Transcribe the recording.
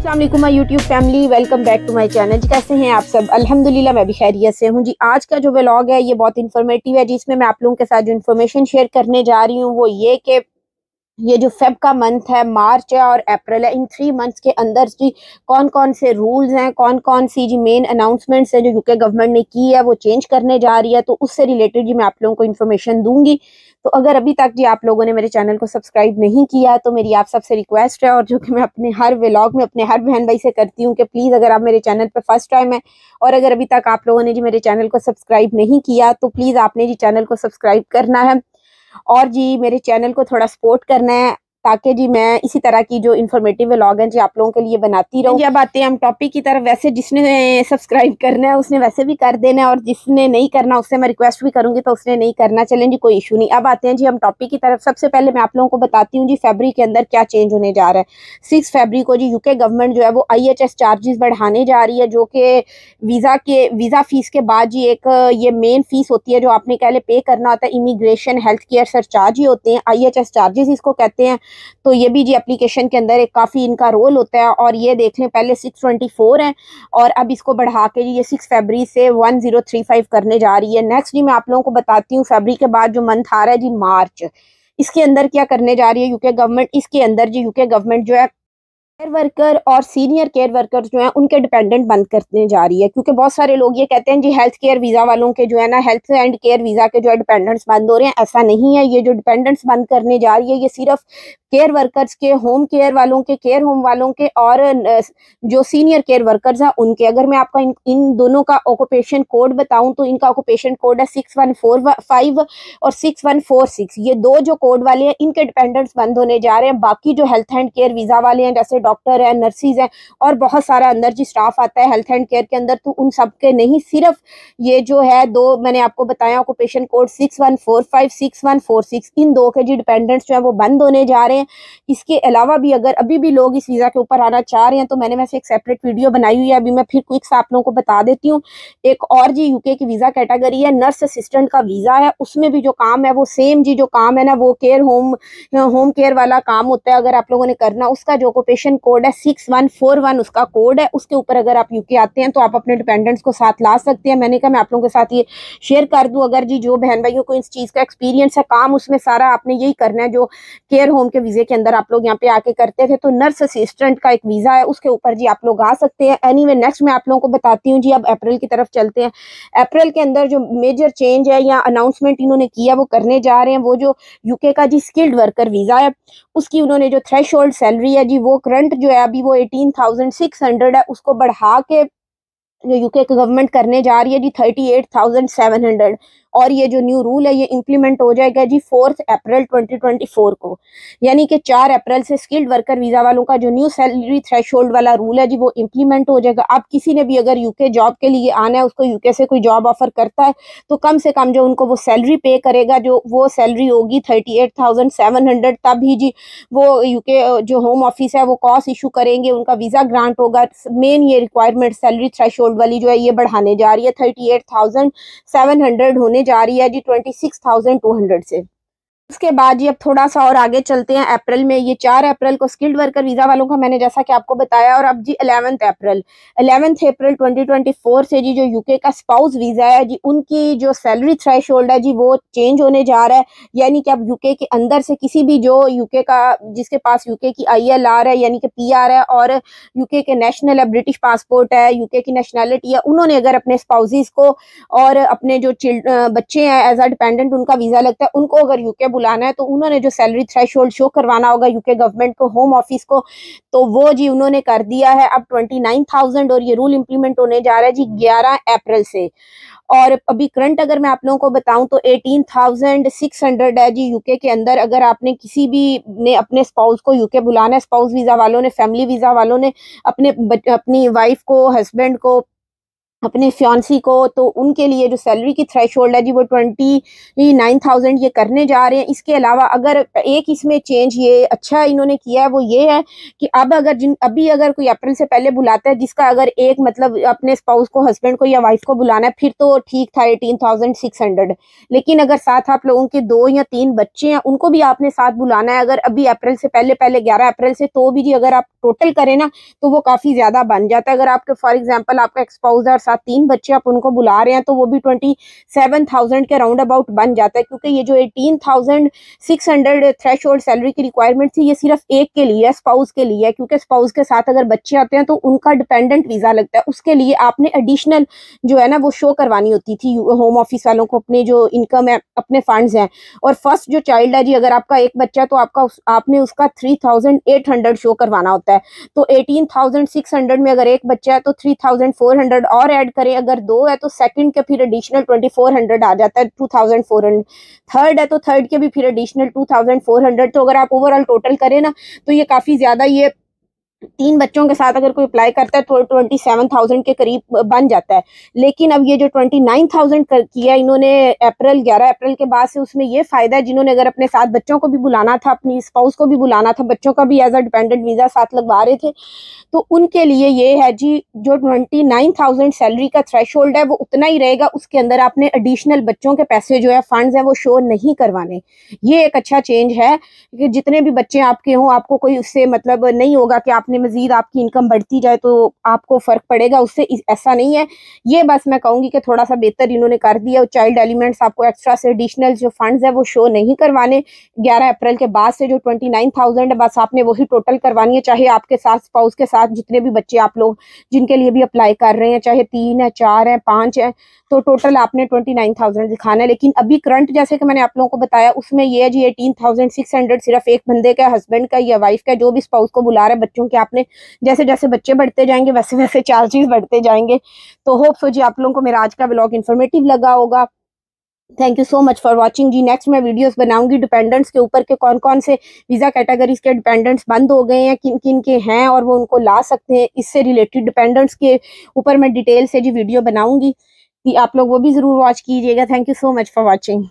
अस्सलाम वालेकुम my YouTube family, welcome back to my channel. जी कैसे हैं आप सब? अल्हम्दुलिल्लाह मैं भी खैरियत से हूँ। जी आज का जो व्लॉग है ये बहुत इन्फॉर्मेटिव है, जिसमें मैं आप लोगों के साथ जो इन्फॉर्मेशन शेयर करने जा रही हूँ वो ये कि ये जो फेब का मंथ है, मार्च है और अप्रैल है, इन 3 मंथ्स के अंदर जी कौन कौन से रूल्स हैं, कौन कौन सी जी मेन अनाउंसमेंट्स है जो यूके गवर्नमेंट ने की है वो चेंज करने जा रही है, तो उससे रिलेटेड जी मैं आप लोगों को इन्फॉर्मेशन दूंगी। तो अगर अभी तक जी आप लोगों ने मेरे चैनल को सब्सक्राइब नहीं किया तो मेरी आप सबसे रिक्वेस्ट है, और जो कि मैं अपने हर व्लॉग में अपने हर बहन भाई से करती हूँ कि प्लीज़ अगर आप मेरे चैनल पर फर्स्ट टाइम है और अगर अभी तक आप लोगों ने जी मेरे चैनल को सब्सक्राइब नहीं किया तो प्लीज़ आपने जी चैनल को सब्सक्राइब करना है और जी मेरे चैनल को थोड़ा सपोर्ट करना है, ताकि जी मैं इसी तरह की जो इन्फॉर्मेटिव व्लॉग हैं जी आप लोगों के लिए बनाती रहूं। जी अब आते हैं हम टॉपिक की तरफ। वैसे जिसने सब्सक्राइब करना है उसने वैसे भी कर देना है, और जिसने नहीं करना उससे मैं रिक्वेस्ट भी करूंगी तो उसने नहीं करना। चलें जी, कोई इशू नहीं। अब आते हैं जी हम टॉपिक की तरफ। सबसे पहले मैं आप लोगों को बताती हूँ जी फरवरी के अंदर क्या चेंज होने जा रहा है। 6 फरवरी को जी यूके गवर्नमेंट जो है वो IHS चार्जेस बढ़ाने जा रही है, जो कि वीज़ा फीस के बाद जी एक ये मेन फीस होती है जो आपने पहले पे करना होता है। इमिग्रेशन हेल्थ केयर सरचार्ज ही होते हैं, IHS चार्जेस इसको कहते हैं। तो ये भी जी एप्लीकेशन के अंदर एक काफ़ी इनका रोल होता है। और ये देख लें पहले 624 है और अब इसको बढ़ा के जी ये 6 फरवरी से 1035 करने जा रही है। नेक्स्ट जी मैं आप लोगों को बताती हूँ फरवरी के बाद जो मंथ आ रहा है जी मार्च, इसके अंदर क्या करने जा रही है यूके गवर्नमेंट। इसके अंदर जी यूके गवर्नमेंट जो है केयर वर्कर और सीनियर केयर वर्कर जो हैं उनके डिपेंडेंट बंद करने जा रही है, क्योंकि बहुत सारे लोग ये कहते हैं जी हेल्थ केयर वीज़ा वालों के जो है ना, हेल्थ एंड केयर वीज़ा के जो है डिपेंडेंट्स बंद हो रहे हैं। ऐसा नहीं है। ये जो डिपेंडेंट्स बंद करने जा रही है ये सिर्फ केयर वर्कर्स के, होम केयर वालों के, केयर होम वालों के और जो सीनियर केयर वर्कर्स हैं उनके। अगर मैं आपका इन दोनों का ऑक्यूपेशन कोड बताऊं तो इनका ऑक्यूपेशन कोड है 6145 और 6146। ये दो जो कोड वाले हैं इनके डिपेंडेंट्स बंद होने जा रहे हैं। बाकी जो हेल्थ एंड केयर वीज़ा वाले हैं जैसे डॉक्टर है, नर्सिस हैं और बहुत सारा अंदर जी स्टाफ आता है हेल्थ एंड केयर के अंदर, तो उन सब के नहीं, सिर्फ ये जो है दो मैंने आपको बताया ऑक्यूपेशन कोड 6145 6146, इन दो के जी डिपेंडेंट्स जो है वो बंद होने जा रहे हैं। इसके अलावा भी अगर अभी भी लोग इस वीज़ा के ऊपर आना चाह रहे हैं तो मैंने वैसे एक सेपरेट वीडियो बनाई हुई है, अभी मैं फिर क्विक आप लोगों को बता देती हूँ। एक और जी यूके की वीज़ा कैटेगरी है, नर्स असिस्टेंट का वीज़ा है। उसमें भी जो काम है वो सेम जी जो काम है ना वो केयर होम केयर वाला काम होता है। अगर आप लोगों ने करना, उसका जो ऑक्यूपेशन कोड है 6141 उसका कोड है। उसके ऊपर अगर आप यूके आते हैं तो आप अपने डिपेंडेंट्स को साथ ला सकते हैं। मैंने कहा मैं आप लोगों के साथ ये शेयर कर दूं। अगर जी जो बहन भाइयों को इस चीज़ का एक्सपीरियंस है, काम उसमें सारा आपने यही करना है जो केयर होम के वीज़े के अंदर आप लोग यहाँ पे आके करते थे। तो नर्स असिस्टेंट का एक वीज़ा है, उसके ऊपर जी आप लोग आ सकते हैं। एनीवे नेक्स्ट मैं आप लोगों को बताती हूँ जी। अब अप्रैल की तरफ चलते हैं। अप्रैल के अंदर जो मेजर चेंज है या अनाउंसमेंट इन्होंने किया वो करने जा रहे हैं, वो जो यूके का जी स्किल्ड वर्कर वीज़ा है उसकी उन्होंने जो थ्रेशोल्ड सैलरी है जी वो करंट जो है अभी वो 18,600 है, उसको बढ़ा के जो यूके गवर्नमेंट करने जा रही है जी 38,700। और ये जो न्यू रूल है ये इंप्लीमेंट हो जाएगा जी 4 अप्रैल 2024 को, यानी कि 4 अप्रैल से स्किल्ड वर्कर वीज़ा वालों का जो न्यू सैलरी थ्रेशोल्ड वाला रूल है जी वो इंप्लीमेंट हो जाएगा। अब किसी ने भी अगर यूके जॉब के लिए आना है, उसको यूके से कोई जॉब ऑफर करता है तो कम से कम जो उनको वो सैलरी पे करेगा जो वो सैलरी होगी 38,700, तब ही जी वो यूके जो होम ऑफिस है वो कॉस इशू करेंगे, उनका वीज़ा ग्रांट होगा। मेन ये रिक्वायरमेंट सैलरी थ्रेशोल्ड वाली जो है ये बढ़ाने जा रही है, 38,700 होने जा रही है जी 26,200 से। उसके बाद जी अब थोड़ा सा और आगे चलते हैं। अप्रैल में ये 4 अप्रैल को स्किल्ड वर्कर वीज़ा वालों का मैंने जैसा कि आपको बताया, और अब जी 11 अप्रैल 2024 से जी जो यूके का स्पाउस वीज़ा है जी उनकी जो सैलरी थ्रेशोल्ड है जी वो चेंज होने जा रहा है। यानी कि अब यूके के अंदर से किसी भी जो यूके का जिसके पास यूके की ILR है यानी कि PR है और यूके के नेशनल है, ब्रिटिश पासपोर्ट है, यूके की नेशनैलिटी है, उन्होंने अगर अपने स्पाउसेस को और अपने जो बच्चे हैं एज अ डिपेंडेंट उनका वीज़ा लगता है, उनको अगर यूके बुलाना है तो उन्होंने जो सैलरी थ्रेशोल्ड शो करवाना होगा यूके गवर्नमेंट को, होम ऑफिस को, तो वो जी उन्होंने कर दिया है अब 29,000। और ये रूल इंप्लीमेंट होने जा रहा है जी 11 अप्रैल से। और अभी करंट अगर मैं आप लोगों को बताऊं तो 18,600 है जी यूके के अंदर। अगर आपने किसी भी ने अपने स्पाउस को यूके बुलाना है, स्पाउस वीज़ा वालों ने, फैमिली वीज़ा वालों ने अपनी वाइफ को, हस्बैंड को अपने फियांसी को, तो उनके लिए जो सैलरी की थ्रेशोल्ड है जी वो 29,000 ये करने जा रहे हैं। इसके अलावा अगर एक इसमें चेंज ये अच्छा इन्होंने किया है वो ये है कि अब अगर कोई अप्रैल से पहले बुलाता है, जिसका अगर एक मतलब अपने स्पाउस को, हस्बैंड को या वाइफ को बुलाना है, फिर तो ठीक था 18,600। लेकिन अगर साथ आप लोगों के 2 या 3 बच्चे हैं, उनको भी आपने साथ बुलाना है अगर अभी अप्रैल से पहले 11 अप्रैल से, तो भी जी अगर आप टोटल करें ना तो वो काफी ज्यादा बन जाता है। अगर आपके फॉर एग्जाम्पल आपका एक्सपाउस और साथ 3 बच्चे आप उनको बुला रहे हैं तो वो भी 27,000 के राउंड अबाउट बन जाता है, क्योंकि ये जो 18,600 थ्रेश होल्ड सैलरी की रिक्वायरमेंट थी ये सिर्फ एक के लिए है, स्पाउस के लिए है, क्योंकि स्पाउस के साथ अगर बच्चे आते हैं तो उनका डिपेंडेंट वीजा लगता है, उसके लिए आपने एडिशनल जो है ना वो शो करवानी होती थी होम ऑफिस वालों को, अपने जो इनकम है, अपने फंड्स हैं। और फर्स्ट जो चाइल्ड है जी, अगर आपका एक बच्चा है तो आपने उसका 3,800 शो करवाना होता है। तो 18,600 में अगर एक बच्चा है तो 3,400 और ऐड करें, अगर 2 है तो सेकंड के फिर एडिशनल 2,400 आ जाता है, 2,400। थर्ड है तो थर्ड के भी फिर एडिशनल 2,400। तो अगर आप ओवरऑल टोटल करें ना तो ये काफी ज्यादा, ये 3 बच्चों के साथ अगर कोई अप्लाई करता है तो 27,000 के करीब बन जाता है। लेकिन अब ये जो 29,000 किया इन्होंने 11 अप्रैल के बाद से, उसमें ये फायदा है जिन्होंने अगर अपने साथ बच्चों को भी बुलाना था, अपनी स्पाउस को भी बुलाना था, बच्चों का भी एज अ डिपेंडेंट वीजा साथ लगवा रहे थे, तो उनके लिए ये है जी, जो 29,000 सैलरी का थ्रेशोल्ड है वो उतना ही रहेगा, उसके अंदर आपने एडिशनल बच्चों के पैसे जो है फंड्स हैं वो शो नहीं करवाने। ये एक अच्छा चेंज है कि जितने भी बच्चे आपके हों आपको कोई उससे मतलब नहीं होगा कि आपने मजीद आपकी इनकम बढ़ती जाए तो आपको फर्क पड़ेगा उससे, ऐसा नहीं है। ये बस मैं कहूंगी कि थोड़ा सा बेहतर इन्होंने कर दिया। चाइल्ड एलिमेंट्स आपको एक्स्ट्रा से एडिशनल जो फंड्स है वो शो नहीं करवाने। 11 अप्रैल के बाद से जो 29,000 है बस आपने वही टोटल करवानी है, चाहे आपके साथ स्पाउस के साथ जितने भी बच्चे आप लोग जिनके लिए भी अप्लाई कर रहे हैं, चाहे 3 है, 4 है, 5 है, तो टोटल आपने 29,000 दिखाना है। लेकिन अभी करंट जैसे कि मैंने आप लोगों को बताया उसमें ये है जी 18,600 सिर्फ एक बंदे का, हस्बैंड का या वाइफ का, जो भी स्पाउस को बुला रहे हैं। बच्चों के आपने जैसे जैसे बच्चे बढ़ते जाएंगे वैसे वैसे चार्जेस बढ़ते जाएंगे। तो होप सो जी आप लोगों को मेरा आज का ब्लॉग इन्फॉर्मेटिव लगा होगा। Thank you so much for watching जी। नेक्स्ट मैं वीडियोस बनाऊंगी डिपेंडेंट्स के ऊपर के कौन कौन से वीजा कैटेगरीज के डिपेंडेंट्स बंद हो गए हैं, किन किन के हैं और वो उनको ला सकते हैं, इससे रिलेटेड डिपेंडेंट्स के ऊपर मैं डिटेल से जी वीडियो बनाऊंगी। आप लोग वो भी जरूर वॉच कीजिएगा। Thank you so much for watching.